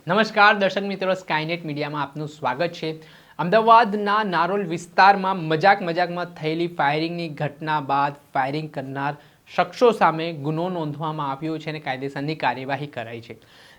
નમસ્કાર દર્શક મિત્રો, સ્કાયનેટ મીડિયામાં આપનું સ્વાગત છે। અમદાવાદના નારોલ વિસ્તારમાં મજાકમાં થયેલી ફાયરિંગની ઘટના બાદ ફાયરિંગ કરનાર શખ્સો સામે ગુનો નોંધવામાં આવ્યો છે અને કાયદેસરની કાર્યવાહી કરાઈ છે।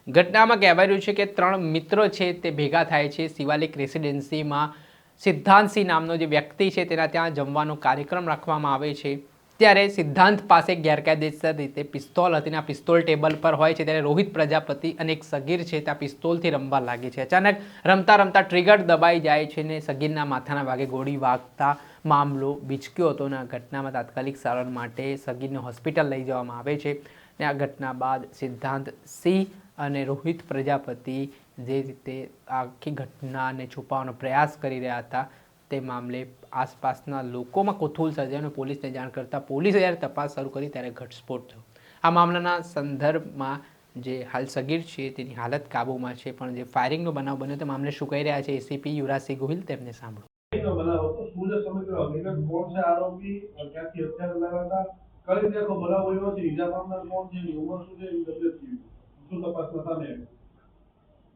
ઘટનામાં કહેવાય રહ્યું છે કે 3 મિત્રો છે તે ભેગા થાય છે શિવાલિક રેસિડેન્સીમાં। સિદ્ધાંતસિંહ નામનો જે વ્યક્તિ છે તેના ત્યાં જમવાનો કાર્યક્રમ રાખવામાં આવે છે। ત્યારે સિદ્ધાંત પાસે ગેરકાયદેસર રીતે પિસ્તોલ હતી। આ પિસ્તોલ ટેબલ પર હોય છે ત્યારે રોહિત પ્રજાપતિ અને એક સગીર છે ત્યાં પિસ્તોલથી રમવા લાગે છે। અચાનક રમતા ટ્રિગર દબાઈ જાય છે અને સગીરના માથાના ભાગે ગોળી વાગતા મામલો બીચક્યો હતો અને આ ઘટનામાં તાત્કાલિક સારવાર માટે સગીરને હોસ્પિટલ લઈ જવામાં આવે છે। અને આ ઘટના બાદ સિદ્ધાંત સિંહ અને રોહિત પ્રજાપતિ જે રીતે આખી ઘટનાને છુપાવવાનો પ્રયાસ કરી રહ્યા હતા તે મામલે આસપાસના લોકોમાં કૌતૂહલ સર્જાયું અને પોલીસને જાણ કરતાં પોલીસે જ્યારે તપાસ શરૂ કરી ત્યારે ઘટસ્ફોટ થયો। આ મામલાના સંદર્ભમાં જે હાલ સગીર છે તેની હાલત કાબૂમાં છે, પણ જે ફાયરિંગનો બનાવ બન્યો તે મામલે શું કહી રહ્યા છે એસીપી યુવરાજસિંહ ગોહિલ, તેમને સાંભળો।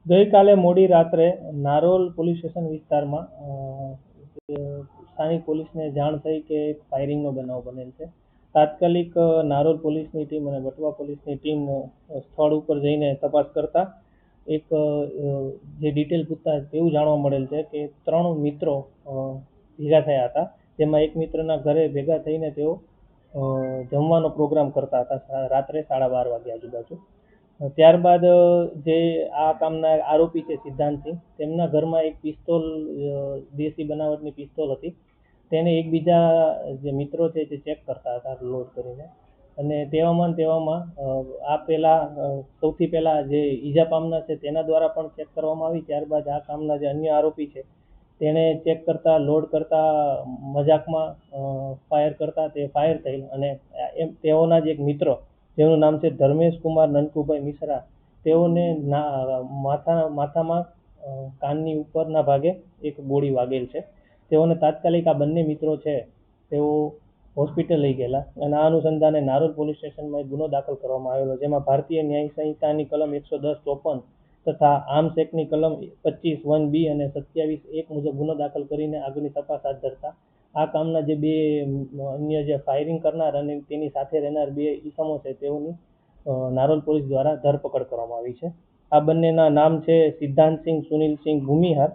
ગઈકાલે મોડી રાત્રે નારોલ પોલીસ સ્ટેશન વિસ્તારમાં સ્થાનિક પોલીસને જાણ થઈ કે ફાયરિંગનો બનાવ બનેલ છે। તાત્કાલિક નારોલ પોલીસની ટીમ અને વટવા પોલીસની ટીમ સ્થળ ઉપર જઈને તપાસ કરતા એક જે ડિટેલ પૂછતા એવું જાણવા મળેલ છે કે 3 મિત્રો ભેગા થયા હતા, જેમાં એક મિત્રના ઘરે ભેગા થઈને તેઓ જમવાનો પ્રોગ્રામ કરતા હતા રાત્રે 12:30 વાગ્યા આજુબાજુ। ત્યારબાદ જે આ કામના આરોપી છે સિદ્ધાંતસિંહ, તેમના ઘરમાં એક પિસ્તોલ, દેશી બનાવટની પિસ્તોલ હતી, તેને એકબીજા જે મિત્રો છે તે ચેક કરતા હતા લોડ કરીને। અને તેવામાં સૌથી પહેલા જે ઈજા પામનાર છે તેના દ્વારા પણ ચેક કરવામાં આવી। ત્યારબાદ આ કામના જે અન્ય આરોપી છે તેને ચેક કરતા, લોડ કરતા, મજાકમાં ફાયર કરતા તે ફાયર થયેલ અને તેઓના જ એક મિત્ર જેનું નામ છે ધર્મેશ કુમાર નનકુભાઈ મિશ્રા, તેઓને માથામાં કાનની ઉપરના ભાગે એક ગોળી વાગેલ છે। તેઓને તાત્કાલિક આ બંને મિત્રો છે તેઓ હોસ્પિટલ લઈ ગયેલા અને આ અનુસંધાને નારોલ પોલીસ સ્ટેશનમાં એક ગુનો દાખલ કરવામાં આવેલો, જેમાં ભારતીય ન્યાય સંહિતાની કલમ 110-54 તથા આર્મ્સ એક્ટની કલમ 25(1)(b) અને 27(1) મુજબ ગુનો દાખલ કરીને આગળની તપાસ હાથ ધરતા આ કામના જે 2 અન્ય જે ફાયરિંગ કરનાર અને તેની સાથે રહેનાર 2 ઈસમો છે તેઓની નારોલ પોલીસ દ્વારા ધરપકડ કરવામાં આવી છે। આ બંનેના નામ છે સિદ્ધાંતસિંહ સુનિલસિંહ ભૂમિહાર,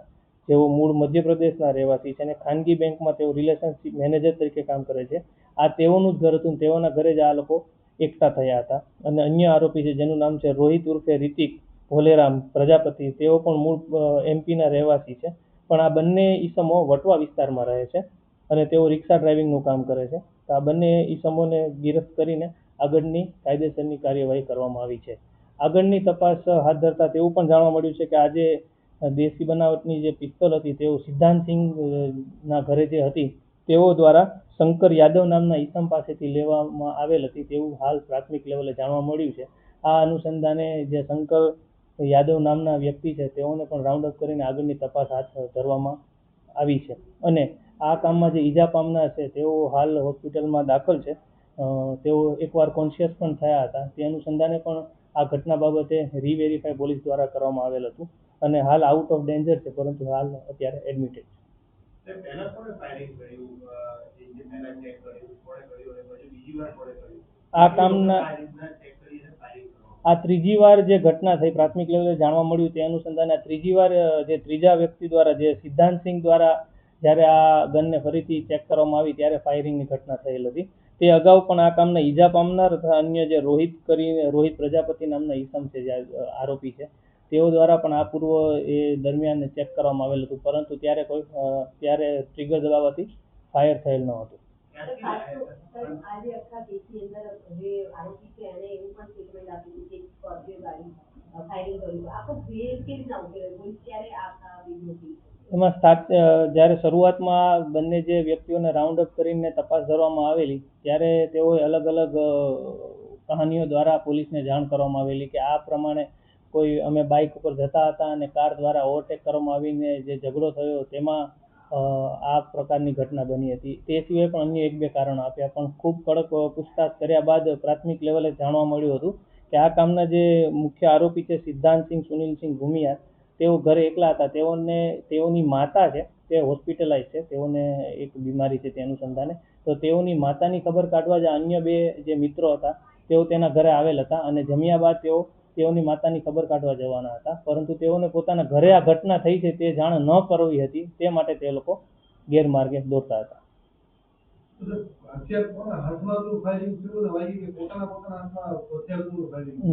જેઓ મૂળ મધ્યપ્રદેશના રહેવાસી છે અને ખાનગી બેંકમાં તેઓ રિલેશનશિપ મેનેજર તરીકે કામ કરે છે। આ તેઓનું જ ઘર હતું, તેઓના ઘરે જ આ લોકો એકઠા થયા હતા। અને અન્ય આરોપી છે જેનું નામ છે રોહિત ઉર્ફે રિતિક ભોલેરામ પ્રજાપતિ, તેઓ પણ મૂળ એમપીના રહેવાસી છે, પણ આ બંને ઈસમો વટવા વિસ્તારમાં રહે છે અને તેઓ રિક્ષા ડ્રાઇવિંગનું કામ કરે છે। તો આ બંને ઈસમોને ગિરફ્ત કરીને આગળની કાયદેસરની કાર્યવાહી કરવામાં આવી છે। આગળની તપાસ હાથ ધરતા તેવું પણ જાણવા મળ્યું છે કે આજે દેશી બનાવટની જે પિસ્તોલ હતી તેઓ સિદ્ધાંતસિંહના ઘરે જે હતી તેઓ દ્વારા શંકર યાદવ નામના ઈસમ પાસેથી લેવામાં આવેલ હતી તેવું હાલ પ્રાથમિક લેવલે જાણવા મળ્યું છે। આ અનુસંધાને જે શંકર યાદવ નામના વ્યક્તિ છે તેઓને પણ રાઉન્ડ અપ કરીને આગળની તપાસ હાથ ધરવામાં આવી છે। અને આ કામમાં જે ઈજા પામનાર છે તેઓ હાલ હોસ્પિટલમાં દાખલ છે। તેઓ એકવાર કોન્શિયસ પણ થયા હતા, તે અનુસંધાને પણ આ ઘટના બાબતે રીવેરીફાઈ પોલીસ દ્વારા કરવામાં આવેલ હતું અને હાલ આઉટ ઓફ ડેન્જર છે, પરંતુ હાલ અત્યારે એડમિટેડ છે। આ કામના આ ત્રીજી વાર જે ઘટના થઈ, પ્રાથમિક લેવલે જાણવા મળ્યું તે અનુસંધાને આ ત્રીજી વાર જે ત્રીજા વ્યક્તિ દ્વારા જે સિદ્ધાંતસિંહ દ્વારા જ્યારે આ ગનને ફરીથી ચેક કરવામાં આવી ત્યારે ફાયરિંગની ઘટના થયેલ હતી। તે અગાઉ પણ આ કામના ઈજા પામનાર તથા અન્ય જે રોહિત પ્રજાપતિ નામના ઈસમ છે જે આરોપી છે તેઓ દ્વારા પણ આ પૂર્વ એ દરમિયાન ચેક કરવામાં આવેલ હતું, પરંતુ ત્યારે ટ્રિગર દબાવવાથી ફાયર થયેલ ન હતું। એમાં જ્યારે શરૂઆતમાં બંને જે વ્યક્તિઓને રાઉન્ડ અપ કરીને તપાસ ધરવામાં આવેલી ત્યારે તેઓએ અલગ અલગ કહાનીઓ દ્વારા પોલીસને જાણ કરવામાં આવેલી કે આ પ્રમાણે કોઈ અમે બાઇક ઉપર જતા હતા અને કાર દ્વારા ઓવરટેક કરવામાં આવીને જે ઝઘડો થયો તેમાં આ પ્રકારની ઘટના બની હતી। તે સિવાય પણ અન્ય 1-2 કારણો આપ્યા, પણ ખૂબ કડક પૂછતાછ કર્યા બાદ પ્રાથમિક લેવલે જાણવા મળ્યું હતું કે આ કામના જે મુખ્ય આરોપી છે સિદ્ધાંતસિંહ સુનિલસિંહ ભૂમિયાર, તેઓ ઘરે એકલા હતા. તેઓની માતા છે તે હોસ્પિટલાઇઝ છે, તેઓને એક બીમારી છે તે અનુસંધાને. તો તેઓની માતાની ખબર કાઢવા જે અન્ય બે જે મિત્રો હતા તેઓ તેના ઘરે આવેલ હતા અને જમ્યા બાદ તેઓની માતાની ખબર કાઢવા જવાના હતા, પરંતુ તેઓને પોતાના ઘરે આ ઘટના થઈ છે તે જાણ ન કરવી હતી, તે માટે તે લોકો ગેરમાર્ગે દોરતા હતા.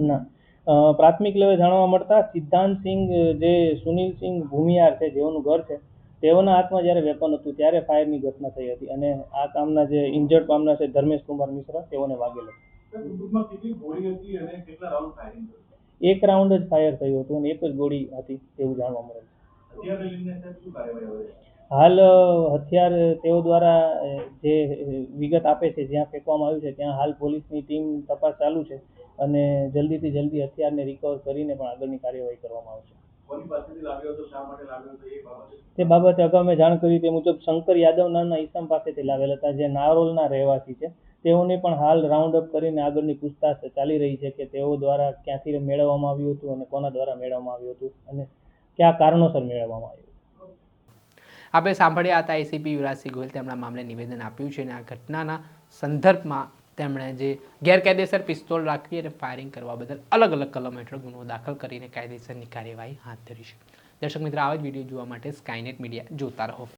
ના, પ્રાથમિક લેવલે જાણવા મળતા સિદ્ધાંતસિંહ જે સુનિલસિંહ ભૂમિયાર છે જેઓનું ઘર છે તેઓના હાથમાં જ્યારે વેપન હતું ત્યારે ફાયરની ઘટના થઈ હતી અને આ કામના જે ઇન્જર્ડ પામનાર છે ધર્મેશ કુમાર મિશ્રા તેઓને વાગેલ હતું. એક રાઉન્ડ જ ફાયર થયું હતું અને એક જ ગોળી હતી એવું જાણવા મળે છે. હાલ હથિયાર તેઓ દ્વારા જે વિગત આપે છે જ્યાં ફેંકવામાં આવ્યું છે ત્યાં હાલ પોલીસની ટીમ તપાસ ચાલુ છે અને જલ્દીથી જલ્દી હથિયારને રિકવર કરીને પણ આગળની કાર્યવાહી કરવામાં આવશે. તે બાબતે અગાઉ મેં જાણ કરી તે મુજબ શંકર યાદવ નામના ઈસમ પાસેથી લાવેલ હતા જે નારોલના રહેવાસી છે. તેઓને પણ હાલ રાઉન્ડ અપ કરીને આગળની પૂછતાછ ચાલી રહી છે કે તેઓ દ્વારા ક્યાંથી મેળવવામાં આવ્યું હતું અને કોના દ્વારા મેળવવામાં આવ્યું હતું અને કયા કારણોસર મેળવવામાં આવ્યું. આપણે સાંભળ્યા હતા એસીપી યુવરાજસિંહ ગોહિલ, તેમના મામલે નિવેદન આપ્યું છે અને આ ઘટનાના સંદર્ભમાં તેમણે જે ગેરકાયદેસર પિસ્તોલ રાખી અને ફાયરિંગ કરવા બદલ અલગ અલગ કલમ હેઠળ ગુનો દાખલ કરીને કાયદેસરની કાર્યવાહી હાથ ધરી છે. દર્શક મિત્ર, આવા જ વિડીયો જોવા માટે સ્કાયનેટ મીડિયા જોતા રહો.